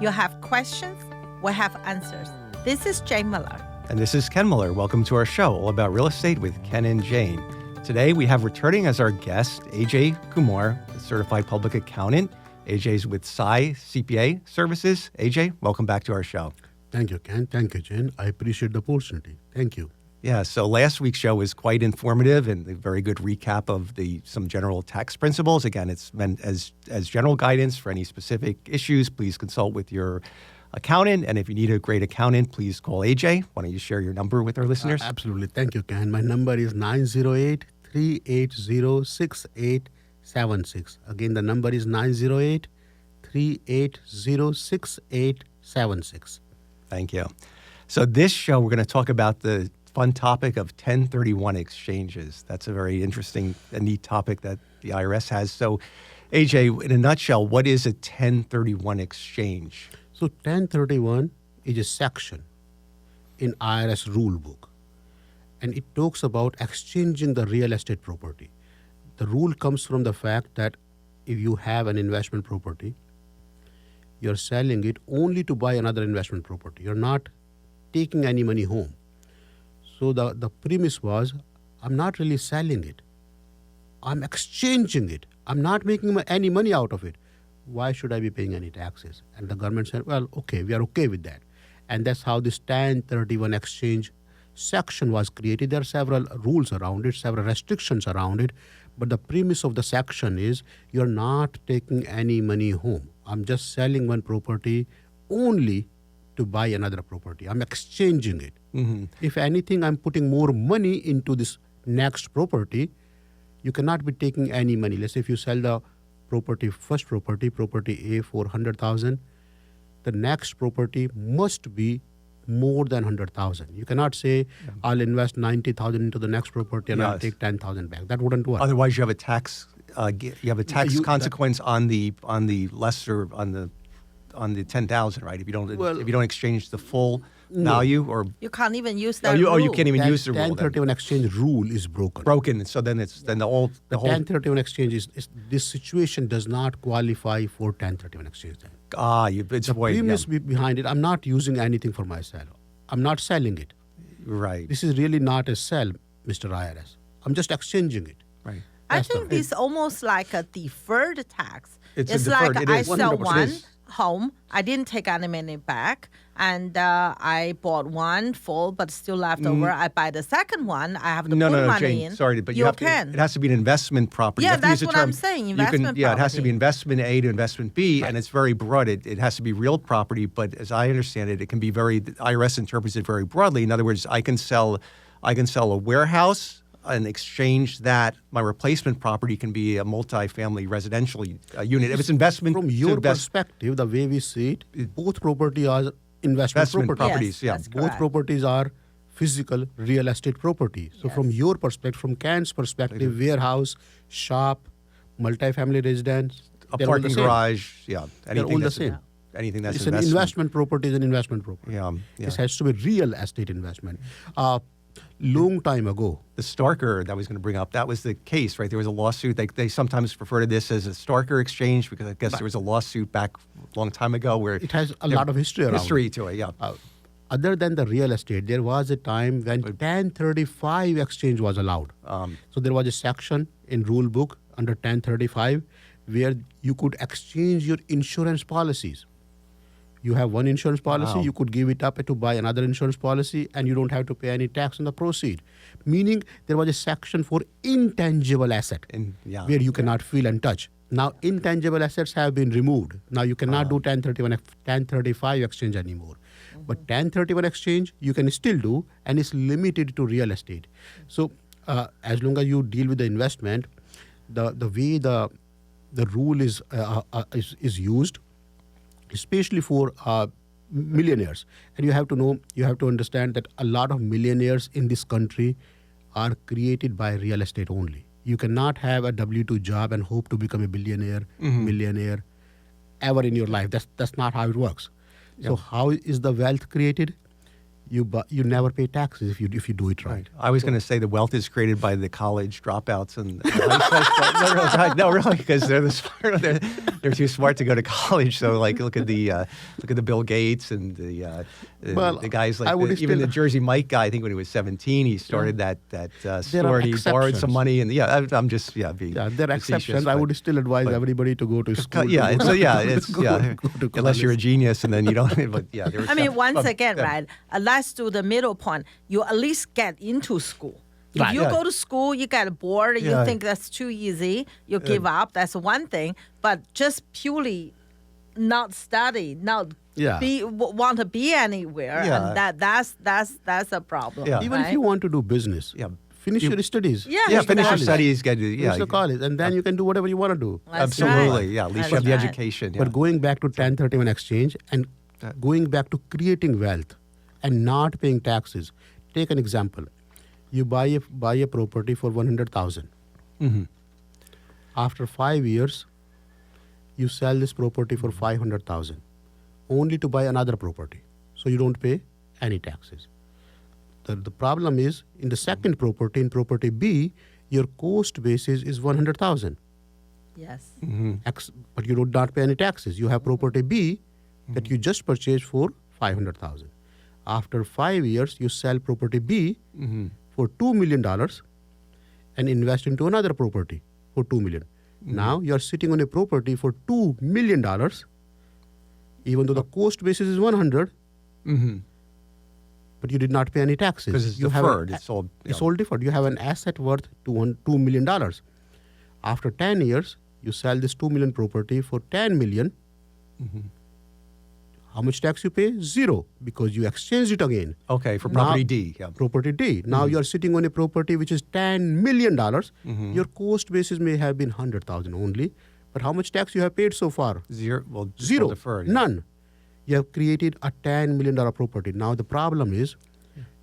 You have questions, we have answers. This is Jane Miller. And this is Ken Miller. Welcome to our show, all about real estate with Ken and Jane. Today, we have returning as our guest, Ajay Kumar, a certified public accountant. Ajay's with Sai CPA Services. Ajay, welcome back to our show. Thank you, Ken. Thank you, Jane. I appreciate the opportunity. Thank you. Yeah, so last week's show was quite informative and a very good recap of some general tax principles. Again, it's meant as general guidance for any specific issues. Please consult with your accountant. And if you need a great accountant, please call Ajay. Why don't you share your number with our listeners? Absolutely. Thank you, Ken. My number is 908-380-6876. Again, the number is 908-380-6876. Thank you. So this show, we're going to talk about the fun topic of 1031 exchanges. That's a very interesting and neat topic that the IRS has. So, Ajay, in a nutshell, what is a 1031 exchange? So 1031 is a section in IRS rule book, and it talks about exchanging the real estate property. The rule comes from the fact that if you have an investment property, you're selling it only to buy another investment property. You're not taking any money home. So the premise was, I'm not really selling it. I'm exchanging it. I'm not making any money out of it. Why should I be paying any taxes? And the government said, well, okay, we are okay with that. And that's how this 1031 exchange section was created. There are several rules around it, several restrictions around it. But the premise of the section is you're not taking any money home. I'm just selling one property only to buy another property. I'm exchanging it. Mm-hmm. If anything, I'm putting more money into this next property. You cannot be taking any money. Let's say if you sell the first property A for 100,000, the next property must be more than 100,000. You cannot say, I'll invest 90,000 into the next property and I'll take 10,000 back. That wouldn't work. Otherwise, you have a tax consequence on the 10,000, right? If you don't exchange the full value, or you can't even use that rule. Oh, you can't even use the rule. 1031 exchange rule is broken. So then the whole 1031 exchange is this situation does not qualify for 1031 exchange. It's the premise behind it. I'm not using anything for myself. I'm not selling it. Right. This is really not a sell, Mr. IRS. I'm just exchanging it. Right. I think this is almost like a deferred tax. It's like I sell 100%. one home, I didn't take any money back, and I bought one full, but still left over. I buy the second one. I have to put money Jane, in. Sorry, but you can. It has to be an investment property. Yeah, that's what I'm saying. Investment property. Yeah, it has to be investment A to investment B, and it's very broad. It has to be real property, but as I understand it, the IRS interprets it very broadly. In other words, I can sell a warehouse and exchange that. My replacement property can be a multi-family residential unit. If it's investment, from your perspective, the way we see it, both property are investment properties. Yes, yeah, both properties are physical real estate property. So from your perspective, from Ken's perspective, warehouse, shop, multi-family residence, a parking garage, they're all the same. Anything that's it's an investment property is an investment property. Yeah. This has to be real estate investment. Long time ago. The Starker that I was going to bring up, that was the case, right? There was a lawsuit. They sometimes refer to this as a Starker exchange because I guess there was a lawsuit back a long time ago where... It has a lot of history around to it, yeah. Other than the real estate, there was a time when 1035 exchange was allowed. So there was a section in rule book under 1035 where you could exchange your insurance policies. You have one insurance policy, you could give it up to buy another insurance policy, and you don't have to pay any tax on the proceed. Meaning there was a section for intangible asset where you cannot feel and touch. Now intangible assets have been removed. Now you cannot do 1035 exchange anymore. But 1031 exchange you can still do, and it's limited to real estate. So as long as you deal with the investment, the way the rule is used, especially for millionaires. And you have to understand that a lot of millionaires in this country are created by real estate only. You cannot have a W-2 job and hope to become a billionaire, millionaire ever in your life. That's not how it works. So how is the wealth created? you never pay taxes if you do it right. I was going to say the wealth is created by the college dropouts and high school. No, really, because they're the smart. They're too smart to go to college. So, like, look at the Bill Gates and the guys like I would even still- the Jersey Mike guy. I think when he was 17, he started that are store. And he borrowed some exceptions. money, and I'm just being Yeah, there are facetious, exceptions. I but- would still advise everybody to go to school. Unless you're a genius, and then you don't. But yeah, there I mean, once but- again, yeah. right? Let's do the middle point. You at least get into school. If Right. you Yeah. go to school, you get bored, you Yeah. think that's too easy, you give up. That's one thing. But just purely not study, not Yeah. want to be anywhere, Yeah. and that's a problem. Yeah. Even if right? you want to do business, Yeah. finish your studies. Yeah, Yeah, finish your exactly. studies. Get Finish the college, and then you can do whatever you want to do. That's absolutely. right. Yeah, at least That's you have the right. education. Yeah. But going back to 1031 exchange and going back to creating wealth and not paying taxes. Take an example. You buy a property for 100,000. Mhm. After 5 years, you sell this property for 500,000, only to buy another property. So you don't pay any taxes. The problem is in the second property, in property B, your cost basis is 100,000. Yes. But you do not pay any taxes. You have property B that you just purchased for 500,000. After 5 years, you sell property B for $2 million and invest into another property for $2 million. Now you are sitting on a property for $2 million, even though the cost basis is 100, but you did not pay any taxes. Because it's You have an- deferred. It's all. It's all deferred. You have an asset worth $2 million. After 10 years, you sell this 2 million property for 10 million. How much tax you pay? Zero, because you exchanged it again. Okay, for property Now- D. Yeah. Property D. Now you are sitting on a property which is $10 million. Your cost basis may have been 100,000 only, but how much tax you have paid so far? Zero. Well, it's all Zero. Deferred. Yeah. None. You have created a $10 million property. Now the problem is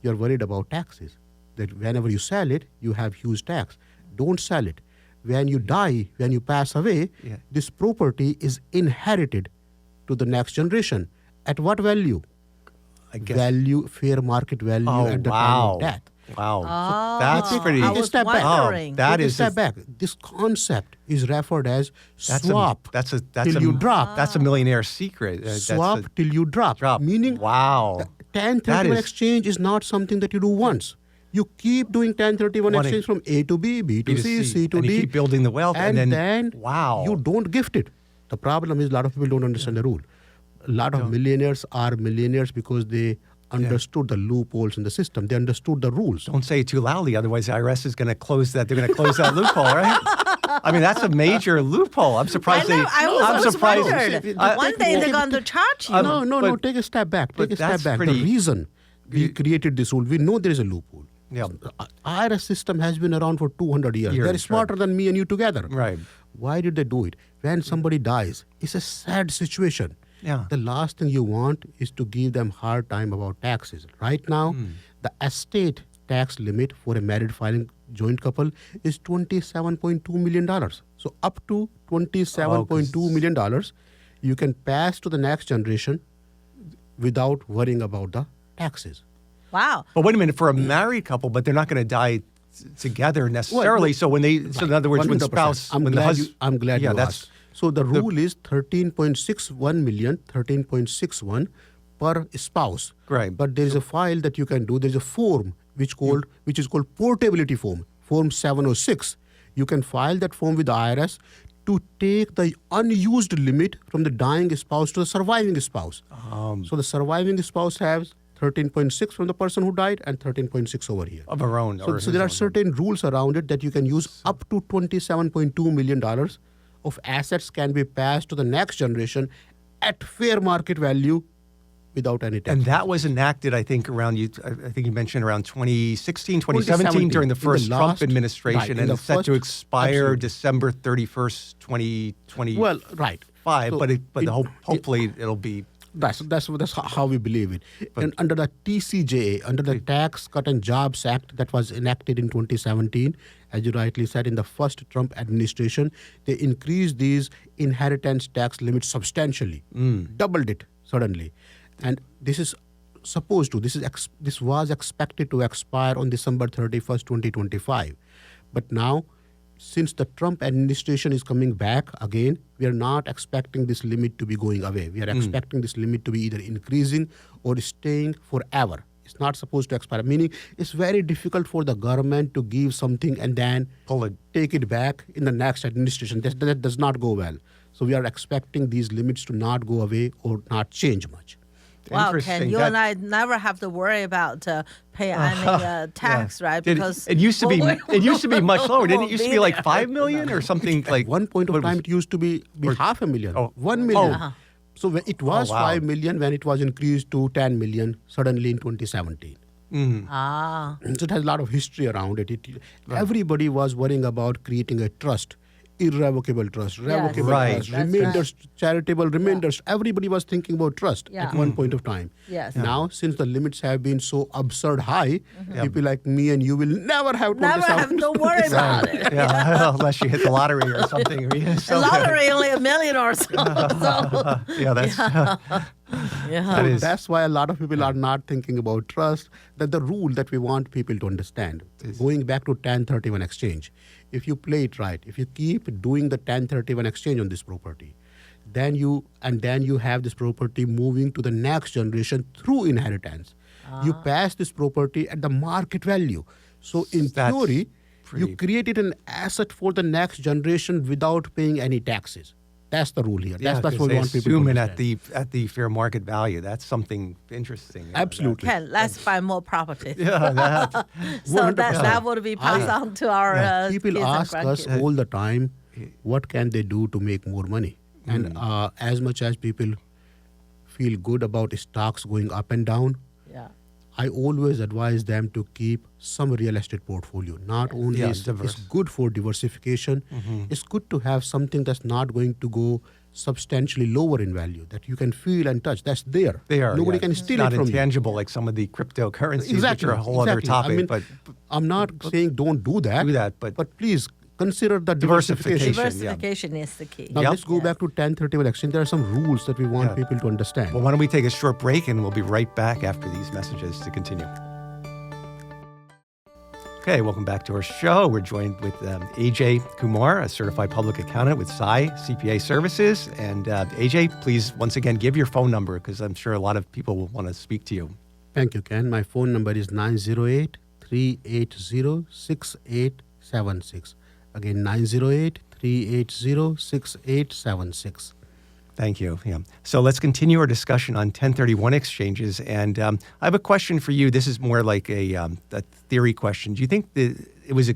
you're worried about taxes. That whenever you sell it, you have huge tax. Don't sell it. When you die, when you pass away, Yeah. this property is inherited to the next generation. At what value? I guess. Value, fair market value Oh, at the time wow. of death. Wow. Oh, That's pretty. I Take a was step back. wondering. that Take a is step back. This concept is referred as That's swap that's a till you drop. That's a millionaire secret. That's Swap a till you drop. drop. Meaning, Wow. 1031 is- exchange is not something that you do once. You keep doing 1031 One exchange from A to B, B to C, C to and D. you keep building the wealth, and then wow. you don't gift it. The problem is a lot of people don't understand the rule. A lot of millionaires are millionaires because they understood the loopholes in the system. They understood the rules. Don't say it too loudly, otherwise the IRS is going to close that. They're going to close that loophole, right? I mean, that's a major loophole. I'm I surprised. know. I was I'm always surprised. wondered. I- One day they're going to charge you. No, but- take a step back. but Take a step that's back. pretty- The reason we created this rule, we know there is a loophole. Yeah. IRS system has been around for 200 years. Years, They're smarter than me and you together. Right. Why did they do it? When somebody dies, it's a sad situation. Yeah. The last thing you want is to give them hard time about taxes. Right now, the estate tax limit for a married filing joint couple is $27.2 million. So up to $27.2 million, you can pass to the next generation without worrying about the taxes. Wow. But wait a minute, for a married couple, but they're not going to die together necessarily. So when they, so in other words, when 100%. spouse, I'm when the glad husband, I'm glad yeah, you that's asked. So the rule is 13.61 million, 13.61 per spouse. Right. But there is a file that you can do. There is a form which is called portability form, Form 706. You can file that form with the IRS to take the unused limit from the dying spouse to the surviving spouse. So the surviving spouse has 13.6 from the person who died and 13.6 over here. of our own. or So there are his own. certain rules around it that you can use up to $27.2 million of assets can be passed to the next generation at fair market value without any tax. And that was enacted, I think, around you. I think you mentioned around 2016, 2017 during the in the first Trump last- administration, right, in and the it's set to first- expire absolutely. December 31st, 2025. Well, right. So Hopefully it'll be. That's how we believe it. And under the TCJA, under the Tax Cut and Jobs Act that was enacted in 2017, as you rightly said, in the first Trump administration, they increased these inheritance tax limits substantially, doubled it suddenly. And this is supposed to. This was expected to expire on December 31st, 2025. But now, since the Trump administration is coming back again, we are not expecting this limit to be going away. We are expecting this limit to be either increasing or staying forever. It's not supposed to expire, meaning it's very difficult for the government to give something and then take it back in the next administration. That does not go well. So we are expecting these limits to not go away or not change much. Wow, Interesting. Ken, you and I never have to worry about pay any tax, right? Because it used to be it used to be much lower. Didn't it won't used to be be like there. 5 million or something like At one point of what was- time, it used to be half a million, Oh. 1 million. Uh-huh. So when it was Oh, wow. 5 million when it was increased to 10 million suddenly in 2017. Ah, So it has a lot of history around it. Everybody was worrying about creating a trust, irrevocable trust, revocable Right. trust, That's remainders, charitable remainders. Everybody was thinking about trust Yeah. at one point of time. Yes. Now, since the limits have been so absurd high, people like me and you will never have never 27. have to worry about it. yeah, unless you hit the lottery or something. The lottery only $1 million or so. So, Yeah, that's yeah. that is That's why a lot of people are not thinking about trust. That the rule that we want people to understand. Going back to 1031 exchange, if you play it right, if you keep doing the 1031 exchange on this property, then you have this property moving to the next generation through inheritance. You pass this property at the market value. So in That's theory, pretty- you created an asset for the next generation without paying any taxes. That's the rule here. That's 'cause what we they want people to assume it understand. at the fair market value. That's something interesting. Absolutely. Ken, let's buy more property. Yeah, that, So 100%. that would be passed on to our People kids ask and us grandkids. all the time, what can they do to make more money? And as much as people feel good about stocks going up and down, Yeah. I always advise them to keep some real estate portfolio. Not only Yeah, is diverse. it's good for diversification, it's good to have something that's not going to go substantially lower in value, that you can feel and touch. That's there. they are. Nobody yeah. can It's steal not it from you. intangible like some of the cryptocurrencies, Exactly. which are a whole other exactly. topic. I mean, but I'm not saying don't do that. Do that, but- please consider the Diversification. diversification. Diversification is the key. Now Yep. let's go back to 1031 exchange. There are some rules that we want people to understand. well, why don't we take a short break and we'll be right back after these messages to continue. Okay, welcome back to our show. We're joined with Ajay Kumar, a certified public accountant with SAI CPA Services. And Ajay, please once again give your phone number because I'm sure a lot of people will want to speak to you. Thank you, Ken. My phone number is 908-380-6876. Again, 908-380-6876. Thank you. Yeah. So let's continue our discussion on 1031 exchanges. And I have a question for you. This is more like a theory question. Do you think that it was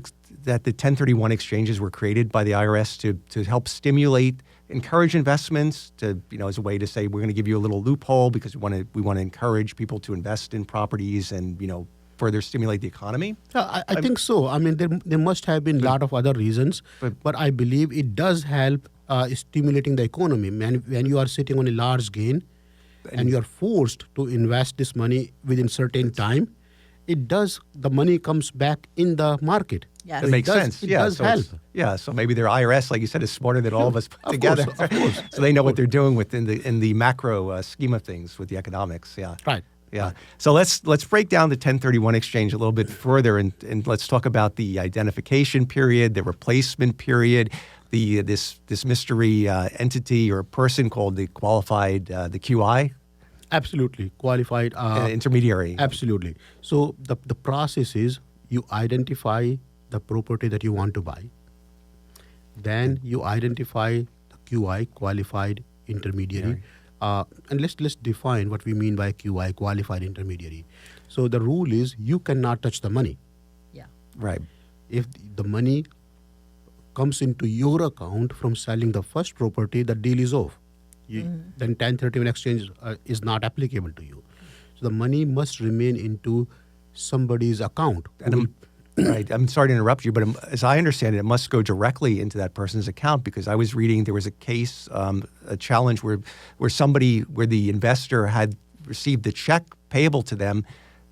that the 1031 exchanges were created by the IRS to help stimulate, encourage investments, to as a way to say we're going to give you a little loophole because we want to encourage people to invest in properties and further stimulate the economy? I think so. I mean, there must have been a lot of other reasons, but I believe it does help stimulating the economy. When you are sitting on a large gain and you are forced to invest this money within certain time, the money comes back in the market. Yes. So It makes sense. It Yeah, does so help. so maybe their IRS, like you said, is smarter than all of us put Of together. course, of course. So they know what they're doing in the macro scheme of things with the economics. Yeah. Right. Yeah. So let's break down the 1031 exchange a little bit further and let's talk about the identification period, the replacement period, this mystery entity or person called the qualified the QI Absolutely. Qualified. intermediary. Absolutely. So the process is you identify the property that you want to buy. Then you identify the QI, qualified intermediary. And let's define what we mean by QI, qualified intermediary. So the rule is you cannot touch the money. Yeah. Right. If the money comes into your account from selling the first property, the deal is off. Then 1031 exchange is not applicable to you. So the money must remain into somebody's account. Right. I'm sorry to interrupt you, but as I understand it, it must go directly into that person's account because I was reading there was a case, a challenge where the investor had received the check payable to them.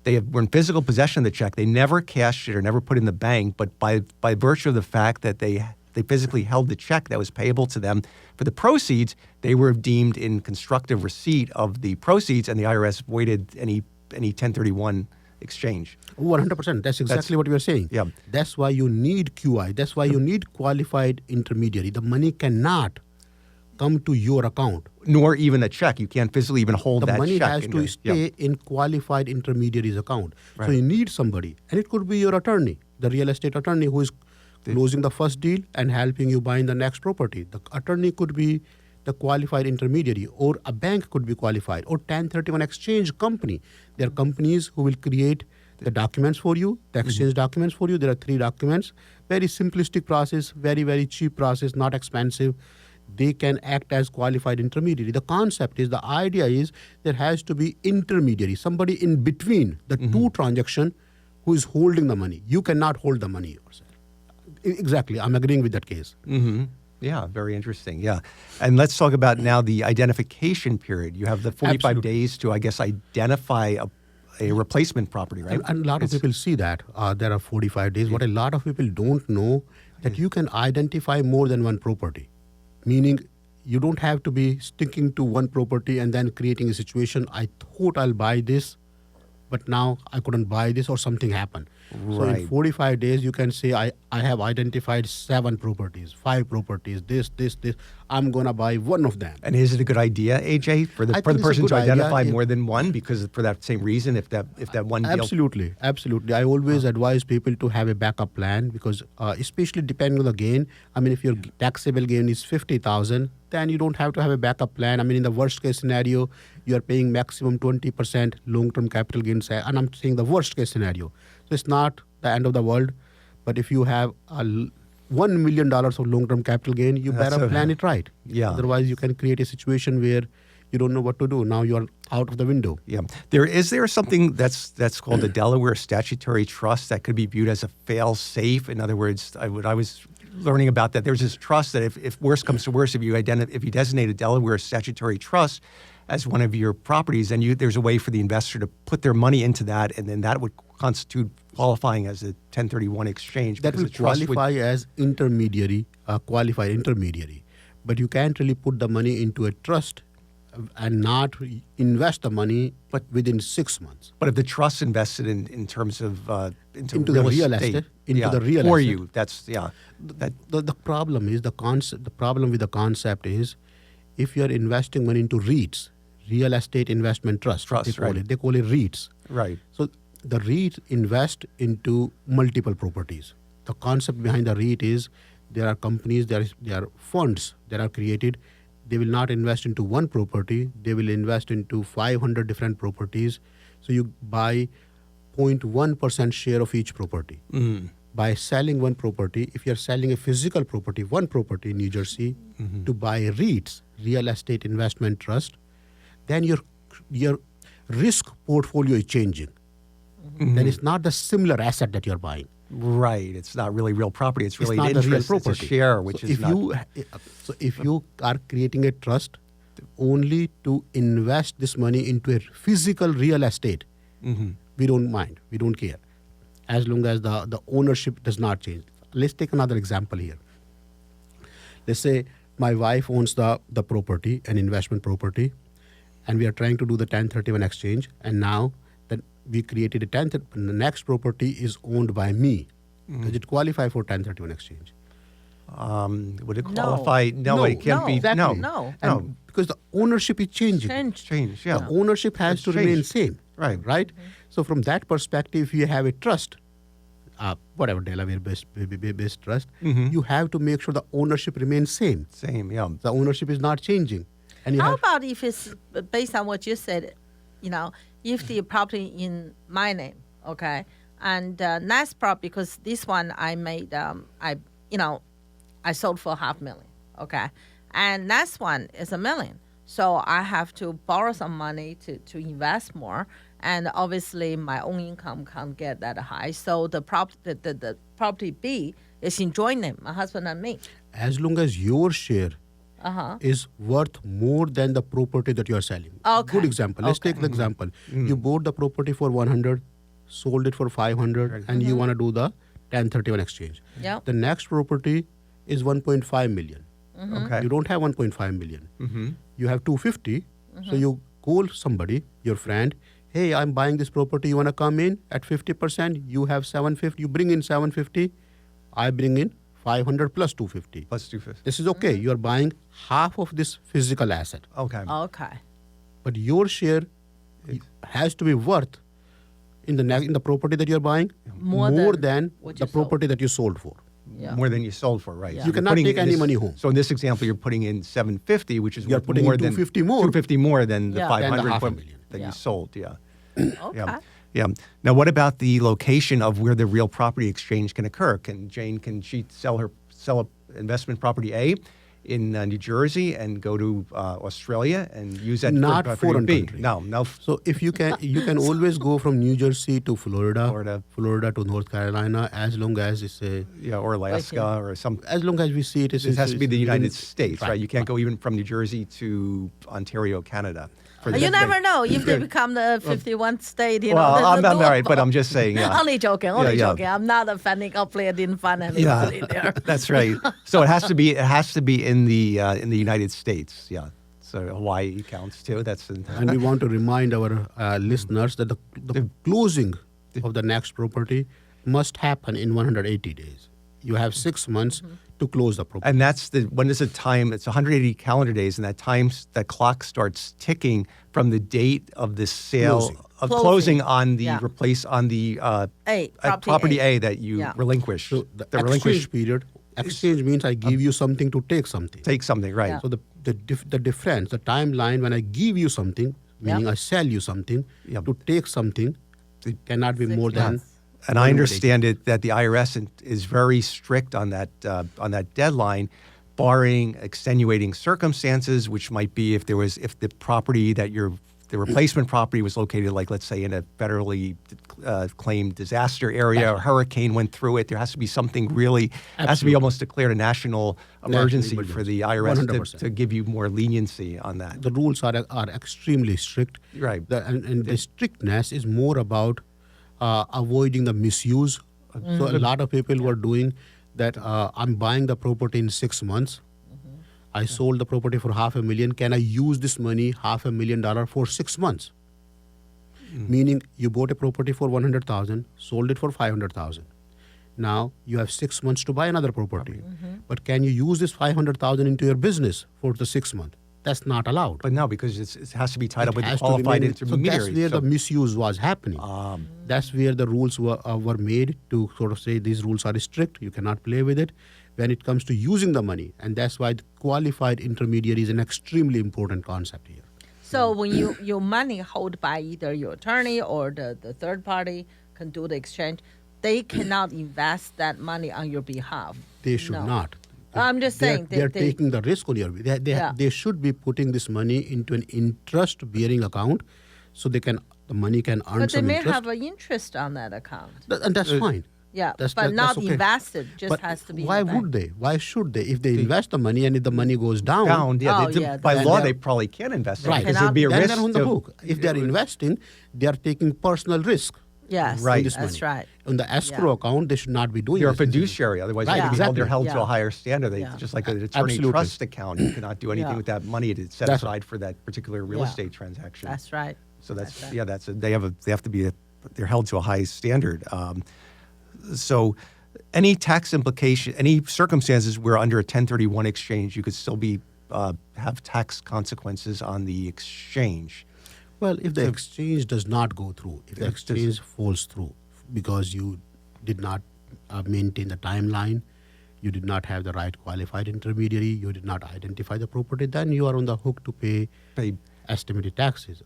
They were in physical possession of the check. They never cashed it or never put it in the bank, but by virtue of the fact that they physically held the check that was payable to them for the proceeds, they were deemed in constructive receipt of the proceeds, and the IRS voided any any 1031 exchange. 100%. That's exactly what we are saying. Yeah. That's why you need QI. That's why you need qualified intermediary. The money cannot come to your account. Nor even a check. You can't physically even hold The that money check. has to stay in qualified intermediary's account. So Right. you need somebody. And it could be your attorney, the real estate attorney who is closing the first deal and helping you buying the next property. The attorney could be the qualified intermediary, or a bank could be qualified, or 1031 exchange company. There are companies who will create the documents for you, the exchange documents for you. There are 3 documents. Very simplistic process, very, very cheap process, not expensive. They can act as qualified intermediary. The concept is, the idea is, there has to be intermediary, somebody in between the two transaction who is holding the money. You cannot hold the money yourself. Exactly. I'm agreeing with that case. Mm-hmm. Yeah, very interesting. Yeah. And let's talk about now the identification period. You have the 45 Absolutely. days to, I guess, identify a replacement property, right? And a lot of people see that there are 45 days. What a lot of people don't know, that you can identify more than one property. Meaning, you don't have to be sticking to one property and then creating a situation, I thought I'll buy this, but now I couldn't buy this, or something happened. So in Right. 45 days, you can say, I have identified 7 properties, 5 properties, this. I'm going to buy one of them. And is it a good idea, AJ, for the I think it's a person good to idea identify if- more than one, because for that same reason, if that one deal? Absolutely. I always advise people to have a backup plan, because especially depending on the gain. I mean, if your taxable gain is 50,000, then you don't have to have a backup plan. I mean, in the worst case scenario, you are paying maximum 20% long-term capital gains, and I'm saying the worst case scenario. So it's not the end of the world, but if you have $1 million of long-term capital gain, you That's better a- plan it right. Yeah. Otherwise, you can create a situation where you don't know what to do. Now you are out of the window. Yeah. Is there something that's called a Delaware statutory trust that could be viewed as a fail-safe? In other words, I was learning about that. There's this trust that if worse comes to worse, if you designate a Delaware statutory trust as one of your properties, then there's a way for the investor to put their money into that, and then that would constitute qualifying as a 1031 exchange. That because will the trust would- qualify as intermediary, qualified intermediary. But you can't really put the money into a trust and not invest the money within 6 months. But if the trust invested in terms of into the real estate, into the real for estate. you, that's that The problem is the problem with the concept is, if you are investing money into REITs, real estate investment trust, Trust, right. they call it REITs. right. So the REIT invest into multiple properties. The concept behind the REIT is, there are companies, there are funds that are created. They will not invest into one property. They will invest into 500 different properties. So you buy 0.1% share of each property. By selling one property, if you're selling a physical property, one property in New Jersey, to buy REITs, real estate investment trust, then your risk portfolio is changing. Then it's not the similar asset that you're buying. Right. It's not really real property. It's really It's an not the real interest. It's a property. share, which So is if not. if you are creating a trust only to invest this money into a physical real estate, we don't mind. We don't care, as long as the ownership does not change. Let's take another example here. Let's say my wife owns the property, an investment property, and we are trying to do the 1031 exchange, and now that we created the next property is owned by me. Does it qualify for 1031 exchange? Would it No. qualify? No, No, it can't be. exactly. No. No. Because the ownership is changing. Change. Yeah. The ownership has It's to remain changed. same. Right. Right? So from that perspective, if you have a trust, whatever Delaware-based trust, you have to make sure the ownership remains same. Same. Yeah. The ownership is not changing. And you How have, about if it's based on what you said, if the property in my name, okay, and next property, because this one I made, I sold for $500,000, okay, and next one is $1 million, so I have to borrow some money to invest more, and obviously my own income can't get that high, so the property B is in joint name, my husband and me. as long as your share is worth more than the property that you are selling. Okay. Good example. Let's take the example. You bought the property for 100, sold it for 500, and you want to do the 1031 exchange. Yep. The next property is 1.5 million. Okay. You don't have 1.5 million. You have 250. So you call somebody, your friend, hey, I'm buying this property, you want to come in at 50%, you have 750, you bring in 750, I bring in 500 plus 250. Plus 250. This is okay. You are buying half of this physical asset, Okay. Okay. but your share has to be worth in the property that you're buying More than than what the you sold. property that you sold for. Yeah. More than you sold for, right? Yeah. So You you're cannot putting take in any this- money home. So in this example, you're putting in 750, which is You're worth putting more in than 250 more. 250 more than the Yeah. 500 Than the half a what- million. that Yeah. you sold. Yeah. Okay. Yeah. Yeah. Now, what about the location of where the real property exchange can occur? Can she sell an investment property A in New Jersey and go to Australia and use that Not for foreign B? country. No. So if you can always go from New Jersey to Florida to North Carolina, as long as it's Or Alaska or some. as long as we see it. It has to be the within- United States, right? You can't go even from New Jersey to Ontario, Canada. for You this never thing. know if they become the 51st state. You Well, know, I'm there's a married, but doable. I'm just saying. Yeah. Only joking. Only yeah. joking. I'm not a financial player. Didn't find anybody there. That's right. So it has to be in the United States. Yeah. So Hawaii counts too. That's And we want to remind our listeners that the closing of the next property must happen in 180 days. You have 6 months to close the property. and that's when is the time? It's 180 calendar days, and that clock starts ticking from the date of the sale Closing. of Closing. closing on the Yeah. replace on the Property A that you Yeah. relinquish. So the relinquish exchange period, exchange means I give you something to take something. take something, right? Yeah. So the difference, the timeline when I give you something, meaning I sell you something, Yep. to take something, it cannot be 6 more than. months. And I understand it that the IRS is very strict on that deadline, barring extenuating circumstances, which might be if the property that the replacement property was located, like let's say in a federally claimed disaster area, or hurricane went through it. There has to be something really has to be almost declared a national emergency for the IRS 100%. to give you more leniency on that. The rules are extremely strict. Right. And the strictness is more about avoiding the misuse. So a lot of people were doing that. I'm buying the property in 6 months. I sold the property for $500,000. Can I use this money, $500,000 for 6 months? Meaning you bought a property for $100,000, sold it for $500,000. Now you have 6 months to buy another property. But can you use this $500,000 into your business for the 6 months? That's not allowed. But no, because it has to be tied up with the Has to qualified remain- intermediary. So that's where the misuse was happening. That's where the rules were made to sort of say these rules are strict. You cannot play with it when it comes to using the money. And that's why the qualified intermediary is an extremely important concept here. So when your money held by either your attorney or the third party can do the exchange, they cannot invest that money on your behalf. They should No. not. I'm just saying They're they- taking the risk on your. Yeah. They should be putting this money into an interest-bearing account, so the money can earn But they some may interest. have an interest on that account. And that's fine. Yeah, That's- but that- not that's okay. invested. Just But has to be. why in the bank. would they? Why should they? If they invest the money and if the money goes down, Yeah, Oh, yeah, by then law they're- they probably can't invest it right? because there'd be a then risk. they're on the to- hook. If they're investing, they are taking personal risk. Yes, Right. This that's money. right. On the escrow account, they should not be doing. You're a this. fiduciary, otherwise Right, they're exactly. held to a Yeah. higher standard. Yeah. Just like an attorney Absolutely. trust account, you cannot do anything Yeah. with that money. It's set That's aside for that particular real Yeah. estate transaction. That's right. So that's right. yeah, they have to be they're held to a high standard. So any tax implication, any circumstances where under a 1031 exchange you could still be have tax consequences on the exchange. Well, if the exchange does not go through, if the exchange falls through because you did not maintain the timeline, you did not have the right qualified intermediary, you did not identify the property, then you are on the hook to pay Pay estimated taxes.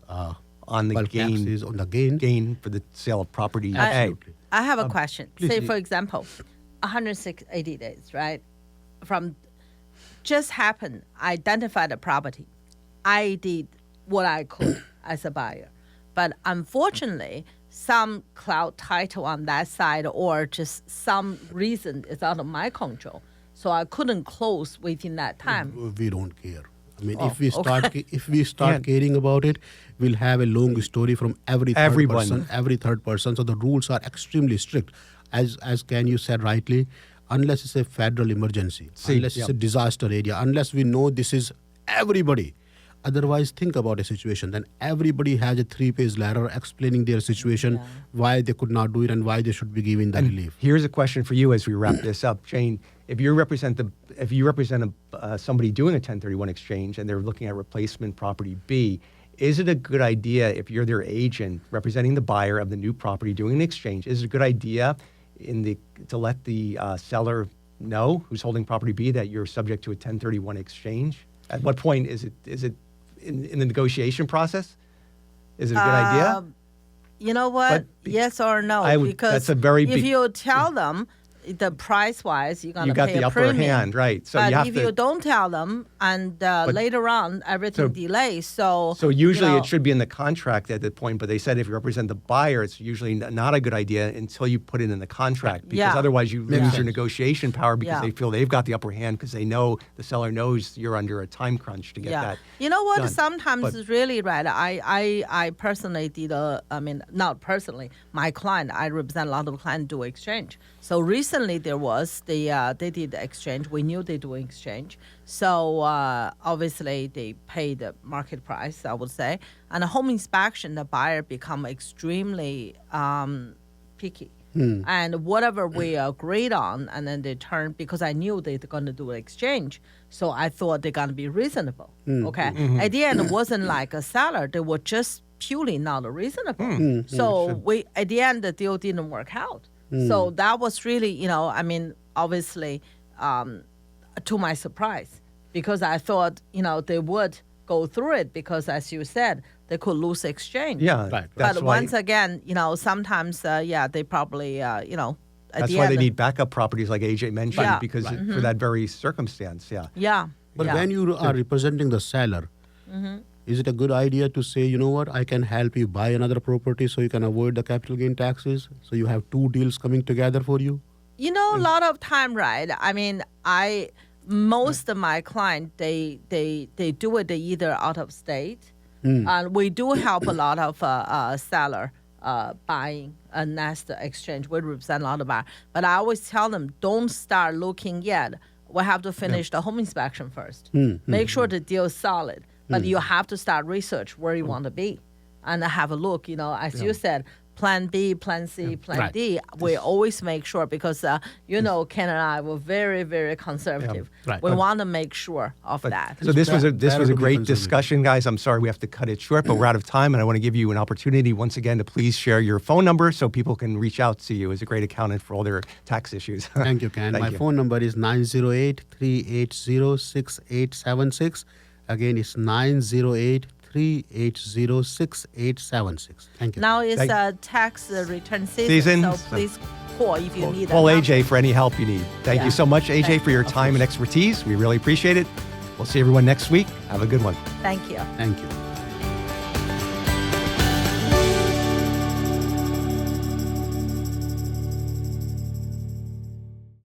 on the bulk gain, taxes on the gain. for the sale of property. A. Absolutely. I have a question. please. Say, for example, 180 days, right? From just happened, identify the property. I did what I could as a buyer. But unfortunately, some cloud title on that side or just some reason is out of my control. So I couldn't close within that time. We don't care. I mean, Oh, if we start okay. if we start caring about it, we'll have a long story from Everyone. every third person. So the rules are extremely strict. As Ken you said rightly, unless it's a federal emergency, unless it's a disaster area, unless we know this is everybody, otherwise think about a situation. Then everybody has a 3-page letter explaining their situation, why they could not do it and why they should be given the relief. Here's a question for you as we wrap this up, Jane. If you represent somebody doing a 1031 exchange and they're looking at replacement property B, is it a good idea if you're their agent representing the buyer of the new property doing an exchange? Is it a good idea to let the seller know who's holding property B that you're subject to a 1031 exchange? At what point is it in the negotiation process? Is it a good idea? You know what? Yes or no? Because that's a very if you tell them the price-wise, you're going to got pay the a upper premium. hand, right? So but you have if to, you don't tell them, and later on everything delays, so usually you know, it should be in the contract at that point. But they said if you represent the buyer, it's usually not a good idea until you put it in the contract, because otherwise you lose your negotiation power because they feel they've got the upper hand because they know the seller knows you're under a time crunch to get that. You know what? done. Sometimes it's really right. I personally did not personally, my client. I represent a lot of clients do exchange. So recently there was they did the exchange. We knew they do exchange. So obviously they paid the market price, I would say. And a home inspection, the buyer become extremely picky. And whatever we agreed on, and then they turned, because I knew they're going to do an exchange. So I thought they're going to be reasonable. Okay. At the end, it wasn't like a seller. They were just purely not reasonable. So at the end, the deal didn't work out. So that was really, obviously, to my surprise, because I thought, they would go through it because, as you said, they could lose exchange. Yeah, right. But once again, sometimes, they probably, at that's the why end, they need backup properties like AJ mentioned, because for that very circumstance. Yeah. But when you are representing the seller, is it a good idea to say, you know what, I can help you buy another property so you can avoid the capital gain taxes? So you have two deals coming together for you? A lot of time, right? Most of my clients, they do it either out of state. And we do help a lot of seller buying a nest exchange. We represent a lot of buyers. But I always tell them, don't start looking yet. We have to finish the home inspection first. Make sure the deal is solid. But you have to start research where you want to be and have a look. As you said, plan B, plan C, plan D. We always make sure because, Ken and I were very, very conservative. We want to make sure of that. So this was a great discussion, guys. I'm sorry we have to cut it short, but we're out of time, and I want to give you an opportunity once again to please share your phone number so people can reach out to you as a great accountant for all their tax issues. Thank you, Ken. My phone number is 908-380-6876. Again, it's 908-380-6876. Thank you. Now it's tax return season, so please call if you need. Call AJ for any help you need. Thank you so much, AJ, for your time and expertise. We really appreciate it. We'll see everyone next week. Have a good one. Thank you. Thank you.